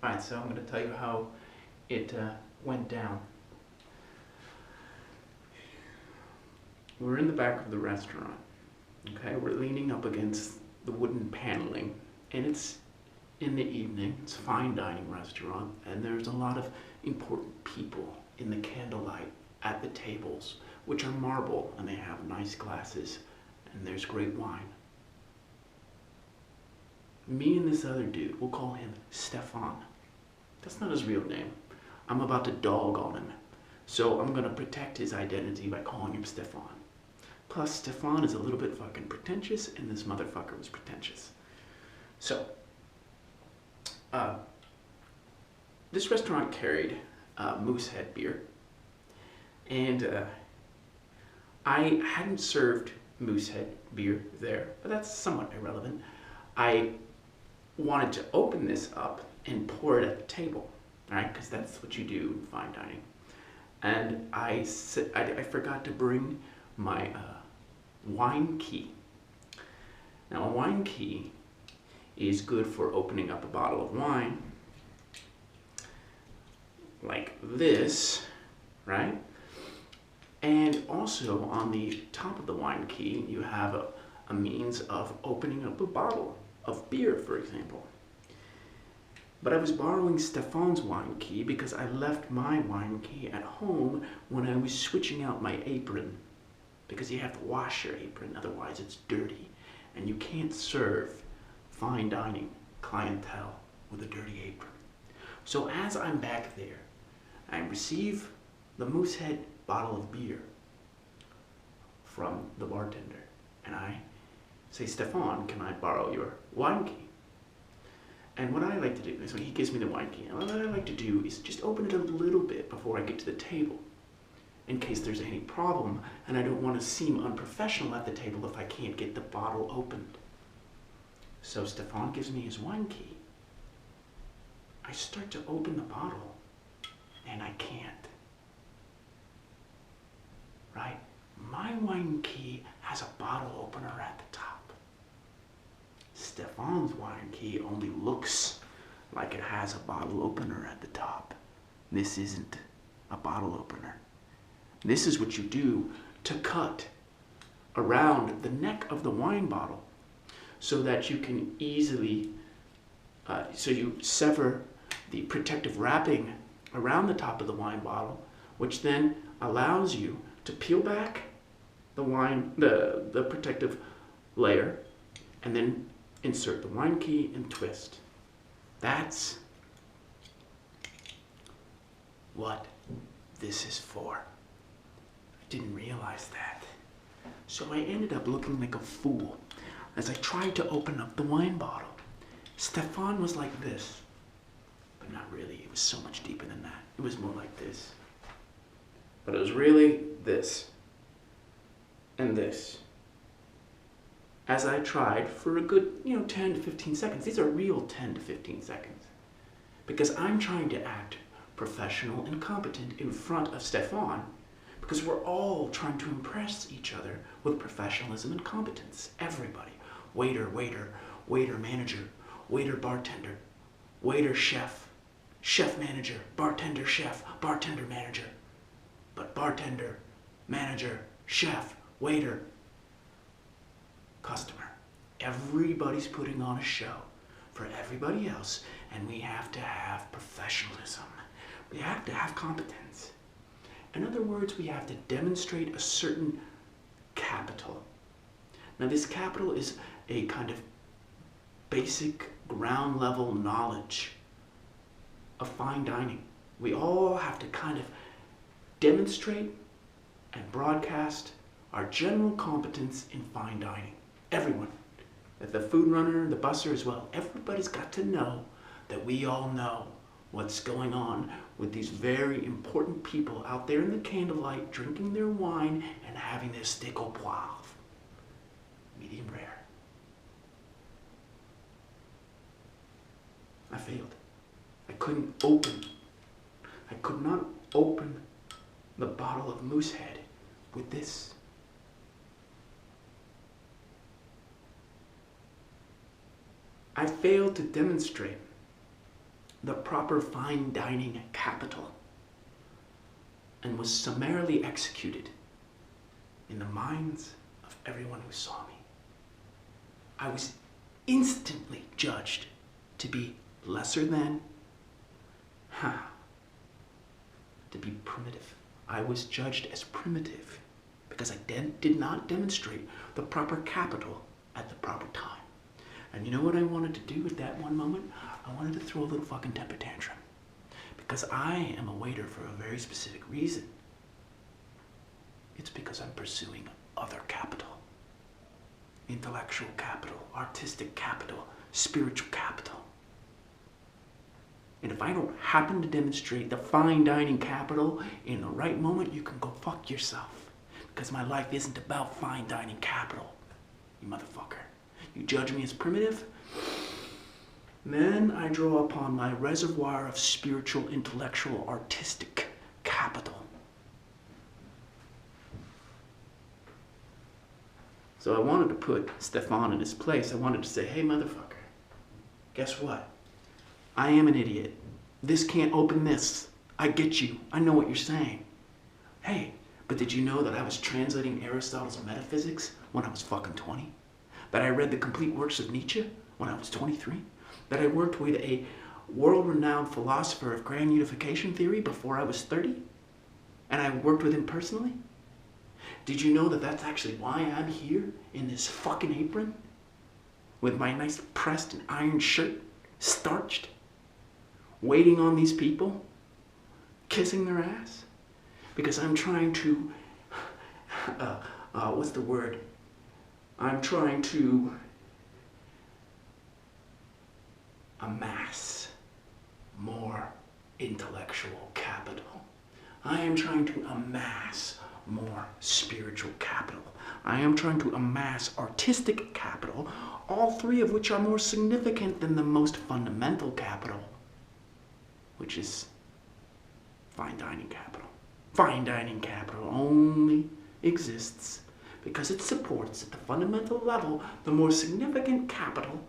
Alright, so I'm going to tell you how it went down. We're in the back of the restaurant. Okay, we're leaning up against the wooden paneling, and it's in the evening. It's a fine dining restaurant, and there's a lot of important people in the candlelight at the tables, which are marble, and they have nice glasses, and there's great wine. Me and this other dude, we'll call him Stefan. That's not his real name. I'm about to dog on him, so I'm gonna protect his identity by calling him Stefan. Plus, Stefan is a little bit fucking pretentious, and this motherfucker was pretentious. So, this restaurant carried Moosehead beer, and I hadn't served Moosehead beer there, but that's somewhat irrelevant. I wanted to open this up and pour it at the table, right? Because that's what you do in fine dining. And I forgot to bring my wine key. Now, a wine key is good for opening up a bottle of wine, like this, right? And also on the top of the wine key, you have a means of opening up a bottle of beer, for example. But I was borrowing Stefan's wine key because I left my wine key at home when I was switching out my apron. Because you have to wash your apron, otherwise it's dirty. And you can't serve fine dining clientele with a dirty apron. So as I'm back there, I receive the Moosehead bottle of beer from the bartender. And I say, Stefan, can I borrow your wine key? And what I like to do is when he gives me the wine key, what I like to do is just open it a little bit before I get to the table, in case there's any problem, and I don't want to seem unprofessional at the table if I can't get the bottle opened. So Stefan gives me his wine key. I start to open the bottle, and I can't. Right? My wine key has a bottle opener at the top. Stefan's wine key only looks like it has a bottle opener at the top. This isn't a bottle opener. This is what you do to cut around the neck of the wine bottle so that you can easily, so you sever the protective wrapping around the top of the wine bottle, which then allows you to peel back the protective layer, and then insert the wine key and twist. That's what this is for. I didn't realize that. So I ended up looking like a fool as I tried to open up the wine bottle. Stefan was like this, but not really. It was so much deeper than that. It was more like this. But it was really this and this. As I tried for a good, 10 to 15 seconds. These are real 10 to 15 seconds. Because I'm trying to act professional and competent in front of Stefan, because we're all trying to impress each other with professionalism and competence. Everybody. Waiter, manager, waiter, bartender, waiter, chef, chef, manager, bartender, chef, bartender, manager. But bartender, manager, chef, waiter, customer. Everybody's putting on a show for everybody else, and we have to have professionalism. We have to have competence. In other words, we have to demonstrate a certain capital. Now, this capital is a kind of basic ground level knowledge of fine dining. We all have to kind of demonstrate and broadcast our general competence in fine dining. Everyone, the food runner, the busser as well, everybody's got to know that we all know what's going on with these very important people out there in the candlelight drinking their wine and having their steak au poivre, medium rare. I failed. I could not open the bottle of Moosehead with this. I failed to demonstrate the proper fine dining capital and was summarily executed in the minds of everyone who saw me. I was instantly judged to be lesser than, to be primitive. I was judged as primitive because I did not demonstrate the proper capital at the proper time. And you know what I wanted to do at that one moment? I wanted to throw a little fucking temper tantrum. Because I am a waiter for a very specific reason. It's because I'm pursuing other capital. Intellectual capital, artistic capital, spiritual capital. And if I don't happen to demonstrate the fine dining capital in the right moment, you can go fuck yourself. Because my life isn't about fine dining capital, you motherfucker. You judge me as primitive? Then I draw upon my reservoir of spiritual, intellectual, artistic capital. So I wanted to put Stefan in his place. I wanted to say, hey, motherfucker, guess what? I am an idiot. This can't open this. I get you. I know what you're saying. Hey, but did you know that I was translating Aristotle's Metaphysics when I was fucking 20? That I read the complete works of Nietzsche when I was 23? That I worked with a world-renowned philosopher of grand unification theory before I was 30? And I worked with him personally? Did you know that that's actually why I'm here in this fucking apron? With my nice pressed and ironed shirt, starched? Waiting on these people? Kissing their ass? Because I'm trying to, what's the word? I'm trying to amass more intellectual capital. I am trying to amass more spiritual capital. I am trying to amass artistic capital, all three of which are more significant than the most fundamental capital, which is fine dining capital. Fine dining capital only exists because it supports at the fundamental level the more significant capital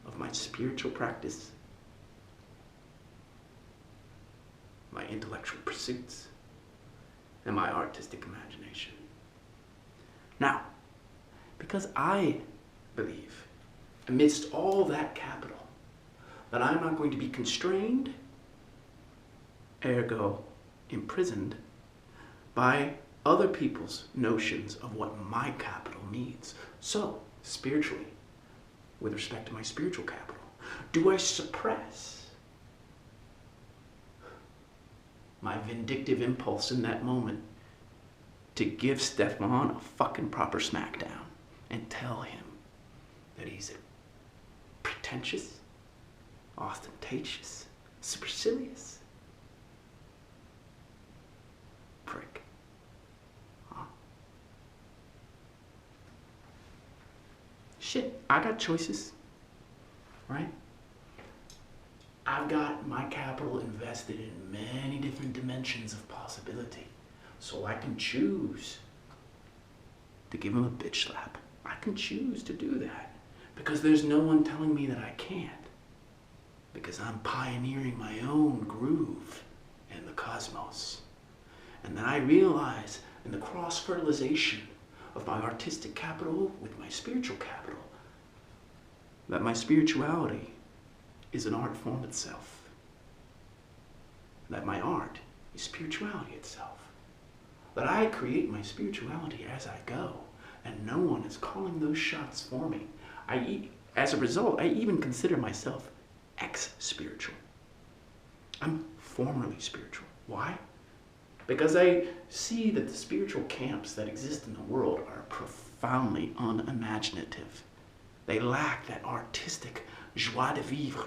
of my spiritual practice, my intellectual pursuits, and my artistic imagination. Now, because I believe, amidst all that capital, that I'm not going to be constrained, ergo imprisoned, by other people's notions of what my capital means. So, spiritually, with respect to my spiritual capital, do I suppress my vindictive impulse in that moment to give Stefan a fucking proper smackdown and tell him that he's a pretentious, ostentatious, supercilious prick? Huh? Shit, I got choices, right? I've got my capital invested in many different dimensions of possibility. So I can choose to give him a bitch slap. I can choose to do that because there's no one telling me that I can't. Because I'm pioneering my own groove in the cosmos. And then I realize in the cross-fertilization of my artistic capital with my spiritual capital that my spirituality is an art form itself. That my art is spirituality itself. That I create my spirituality as I go, and no one is calling those shots for me. As a result, I even consider myself ex-spiritual. I'm formerly spiritual. Why? Because I see that the spiritual camps that exist in the world are profoundly unimaginative. They lack that artistic joie de vivre.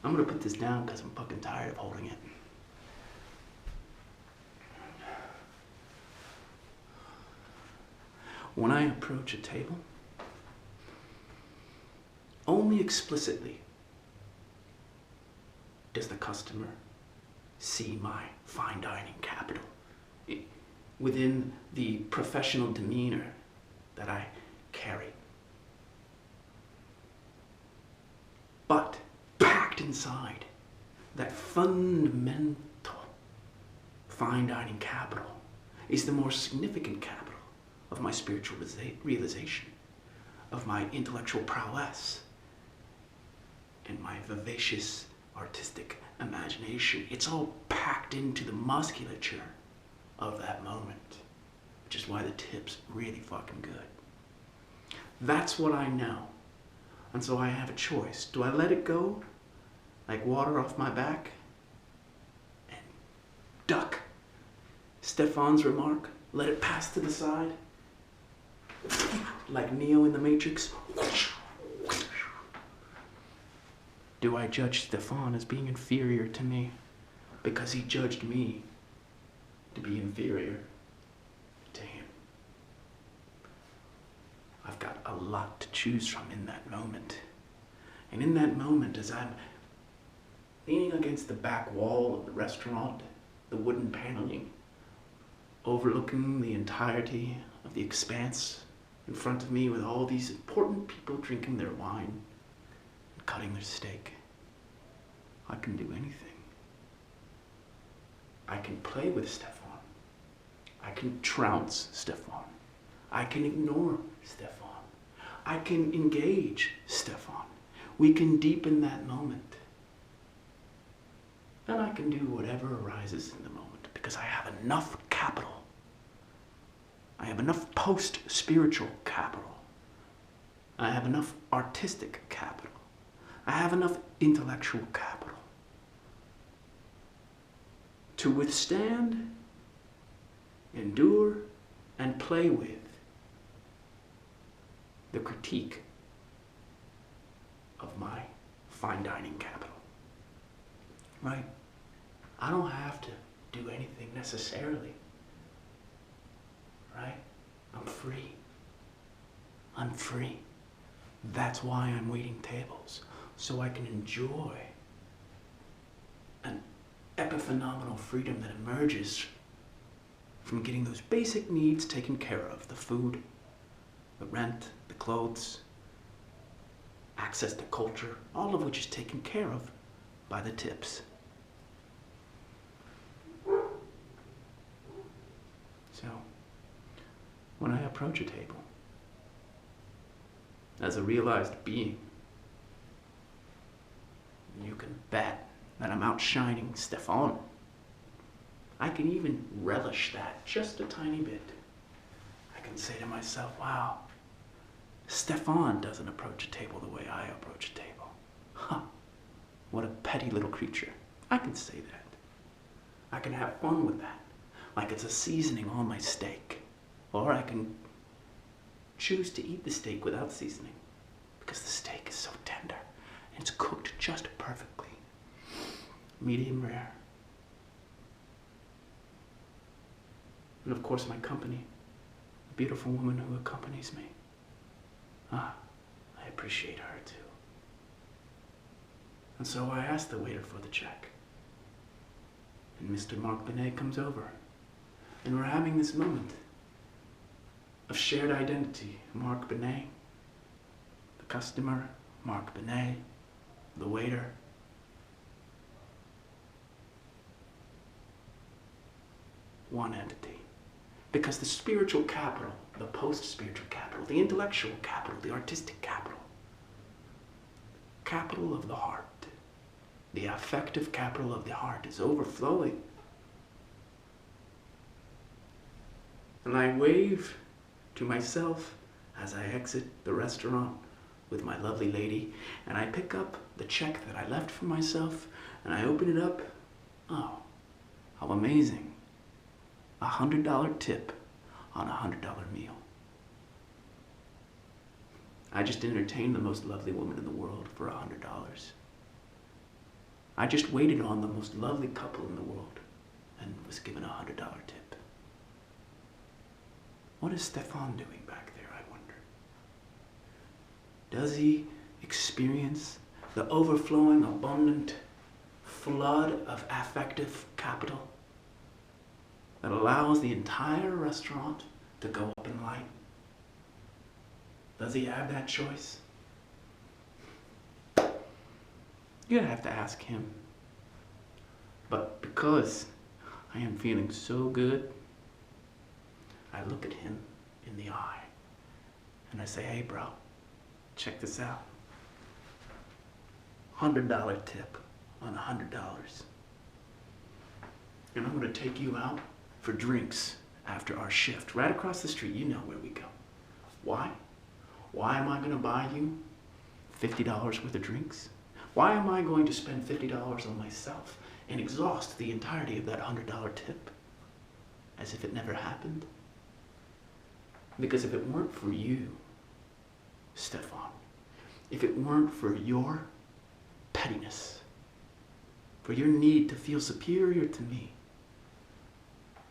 I'm gonna put this down because I'm fucking tired of holding it. When I approach a table, only explicitly does the customer see my fine dining capital within the professional demeanor that I carry. But inside, that fundamental fine dining capital, is the more significant capital of my spiritual realization, of my intellectual prowess, and my vivacious artistic imagination. It's all packed into the musculature of that moment, which is why the tip's really fucking good. That's what I know. And so I have a choice. Do I let it go like water off my back and duck Stefan's remark? Let it pass to the side like Neo in the Matrix? Do I judge Stefan as being inferior to me because he judged me to be inferior to him? I've got a lot to choose from in that moment. And in that moment, as I'm leaning against the back wall of the restaurant, the wooden paneling, overlooking the entirety of the expanse in front of me with all these important people drinking their wine and cutting their steak, I can do anything. I can play with Stefan. I can trounce Stefan. I can ignore Stefan. I can engage Stefan. We can deepen that moment. And I can do whatever arises in the moment because I have enough capital. I have enough post-spiritual capital. I have enough artistic capital. I have enough intellectual capital to withstand, endure, and play with the critique of my fine dining capital. Right? I don't have to do anything necessarily. Right? I'm free. I'm free. That's why I'm waiting tables, so I can enjoy an epiphenomenal freedom that emerges from getting those basic needs taken care of: the food, the rent, the clothes, access to culture, all of which is taken care of by the tips. So, when I approach a table as a realized being, you can bet that I'm outshining Stefan. I can even relish that just a tiny bit. I can say to myself, wow, Stefan doesn't approach a table the way I approach a table. Huh, what a petty little creature. I can say that. I can have fun with that, like it's a seasoning on my steak. Or I can choose to eat the steak without seasoning, because the steak is so tender and it's cooked just perfectly. Medium rare. And of course my company, the beautiful woman who accompanies me. I appreciate her too. And so I asked the waiter for the check. And Mr. Mark Benet comes over. And we're having this moment of shared identity. Mark Benet, the customer, Mark Benet, the waiter. One entity. Because the spiritual capital, the post-spiritual capital, the intellectual capital, the artistic capital, capital of the heart, the affective capital of the heart is overflowing. And I wave to myself as I exit the restaurant with my lovely lady, and I pick up the check that I left for myself, and I open it up. Oh, how amazing. $100 tip on a $100 meal. I just entertained the most lovely woman in the world for $100. I just waited on the most lovely couple in the world and was given a $100 tip. What is Stefan doing back there, I wonder? Does he experience the overflowing, abundant flood of affective capital that allows the entire restaurant to go up in light? Does he have that choice? You'd have to ask him. But because I am feeling so good, I look at him in the eye and I say, hey bro, check this out. $100 tip on $100. And I'm gonna take you out for drinks after our shift. Right across the street, you know where we go. Why? Why am I gonna buy you $50 worth of drinks? Why am I going to spend $50 on myself and exhaust the entirety of that $100 tip as if it never happened? Because if it weren't for you, Stefan, if it weren't for your pettiness, for your need to feel superior to me,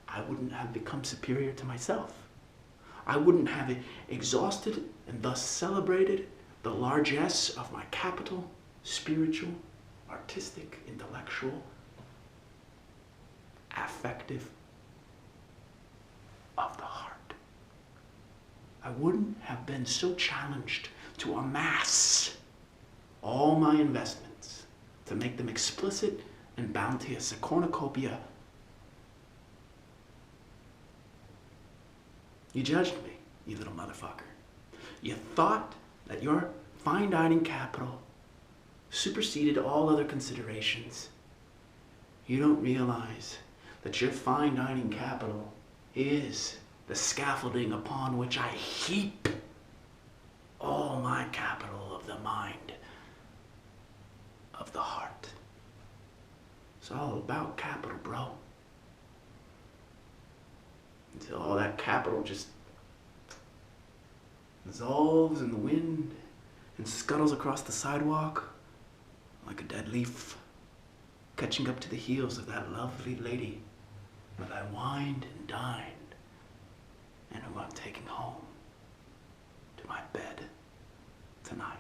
I wouldn't have become superior to myself. I wouldn't have exhausted and thus celebrated the largesse of my capital, spiritual, artistic, intellectual, affective of the heart. I wouldn't have been so challenged to amass all my investments, to make them explicit and bounteous, a cornucopia. You judged me, you little motherfucker. You thought that your fine dining capital superseded all other considerations. You don't realize that your fine dining capital is the scaffolding upon which I heap all my capital of the mind, of the heart. It's all about capital, bro. Until all that capital just dissolves in the wind and scuttles across the sidewalk like a dead leaf, catching up to the heels of that lovely lady that I wined and dined and who I'm taking home to my bed tonight.